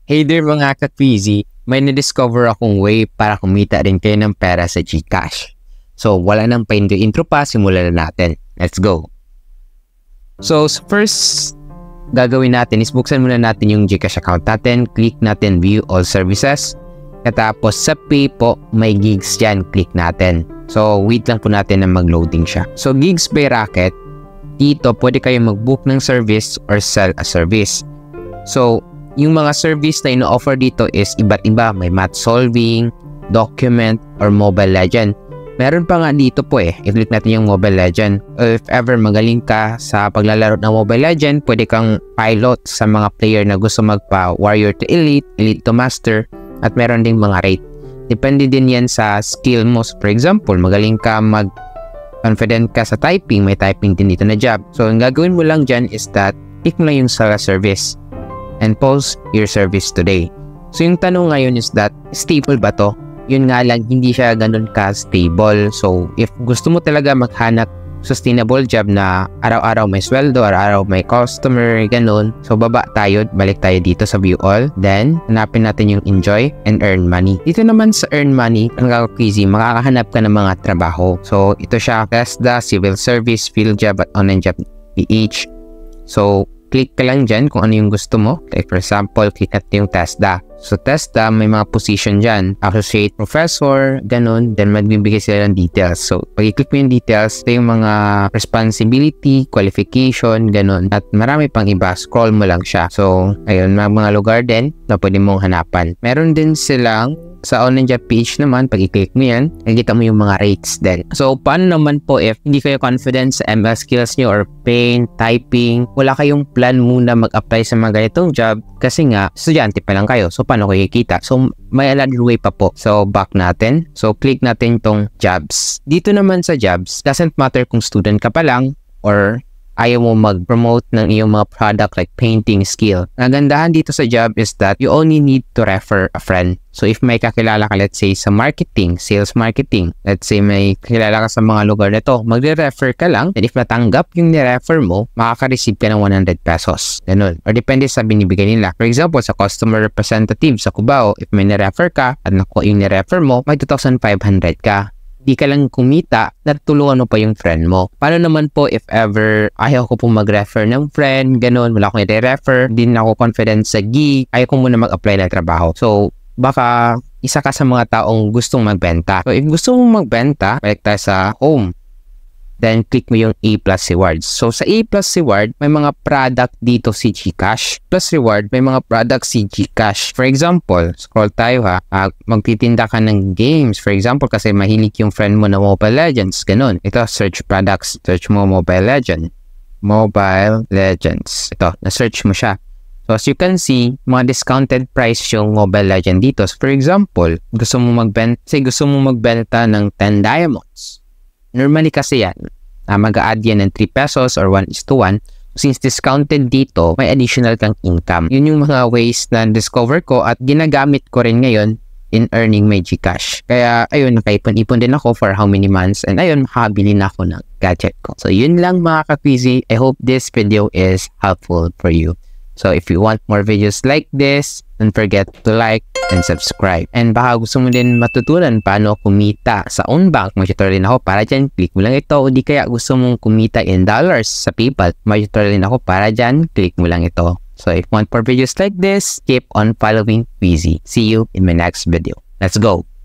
Hey there mga ka-Queasy, may na-discover akong way para kumita rin kayo ng pera sa GCash. So wala nang pa-intro pa, simulan na natin. Let's go! So first gagawin natin is buksan muna natin yung GCash account natin. Click natin View All Services. Katapos sa Pay po, may gigs dyan. Click natin. So wait lang po natin na mag-loading siya. So gigs by Rocket, dito pwede kayo mag-book ng service or sell a service. So yung mga service na ino-offer dito is iba't iba. May math solving, document, or Mobile Legend. Meron pa nga dito po i-click natin yung Mobile Legend. If ever magaling ka sa paglalaro ng Mobile Legend, pwede kang pilot sa mga player na gusto magpa Warrior to Elite, Elite to Master, at meron ding mga rate. Depende din yan sa skill mo. For example, magaling ka confident ka sa typing, may typing din dito na job. So, ang gagawin mo lang dyan is that, click mo lang yung Sell a Service and post your service today. So yung tanong ngayon is that, stable ba to? Yun nga lang, hindi siya ganun ka-stable. So if gusto mo talaga maghanap sustainable job na araw-araw may sweldo, araw-araw may customer, ganun. So baba tayo, balik tayo dito sa View All. Then, hanapin natin yung Enjoy and Earn Money. Dito naman sa Earn Money, ang easy, makakahanap ka ng mga trabaho. So ito siya, TESDA, Civil Service, Field Job at Online Job PH. So click ka lang dyan kung ano yung gusto mo. Like for example, click natin yung TESDA. So TESDA, may mga position dyan. Associate Professor, ganun. Then magbibigay sila ng details. So pag i-click mo yung details, ito yung mga responsibility, qualification, ganun. At marami pang iba. Scroll mo lang siya. So ayun, mga lugar din na pwede mong hanapan. Meron din silang sa online job page naman, pag i-click mo yan, nakikita mo yung mga rates din. So, paano naman po if hindi kayo confident sa ML skills nyo or paint, typing, wala kayong plan muna mag-apply sa mga ganitong job kasi nga, estudyante pa lang kayo. So, paano kayo kikita? So, may another way pa po. So, back natin. So, click natin tong jobs. Dito naman sa jobs, doesn't matter kung student ka pa lang or ayaw mo mag-promote ng iyong mga product like painting skill. Ang gandahan dito sa job is that you only need to refer a friend. So if may kakilala ka, let's say sa marketing, sales marketing, let's say may kakilala ka sa mga lugar na to, magre-refer ka lang, and if natanggap yung ni-refer mo, makaka-receive ka ng 100 pesos. Ganun. Or depende sa binibigay nila. For example, sa customer representative sa Cubao, if may ni-refer ka, at nakuha yung ni-refer mo, may 2,500 ka. Di ka lang kumita, natulungan mo pa yung friend mo. Paano naman po if ever ayaw ko po mag-refer ng friend, ganun, wala akong i-refer, di na ako confident sa gig, ayaw ko muna mag-apply ng trabaho. So, baka isa ka sa mga taong gustong magbenta. So, if gusto mong magbenta, balik tayo sa home. Then, click mo yung A+ Rewards. So, sa A+ Reward, may mga product dito si GCash. Plus Reward, may mga product si GCash. For example, scroll tayo magtitinda ka ng games. For example, kasi mahilig yung friend mo na Mobile Legends. Ganun. Ito, search products. Search mo Mobile Legend. Mobile Legends. Ito, na-search mo siya. So, as you can see, mga discounted price yung Mobile Legend dito. So, for example, gusto mo magbenta ng 10 diamonds. Normally kasi yan, mag-a-add yan ng 3 pesos or 1:1. Since discounted dito, may additional kang income. Yun yung mga ways na discover ko at ginagamit ko rin ngayon in earning my GCash. Kaya, ayun, nakaipon-ipon din ako for how many months and ayun, makabili na ako ng gadget ko. So, yun lang mga ka-Queasy. I hope this video is helpful for you. So, if you want more videos like this, don't forget to like and subscribe. And baka gusto mo din matutunan paano kumita sa own bank, may tutorial din ako para dyan, click mo lang ito. O di kaya gusto mong kumita in dollars sa PayPal, may tutorial din ako para dyan, click mo lang ito. So if you want more videos like this, keep on following Queasy. See you in my next video. Let's go!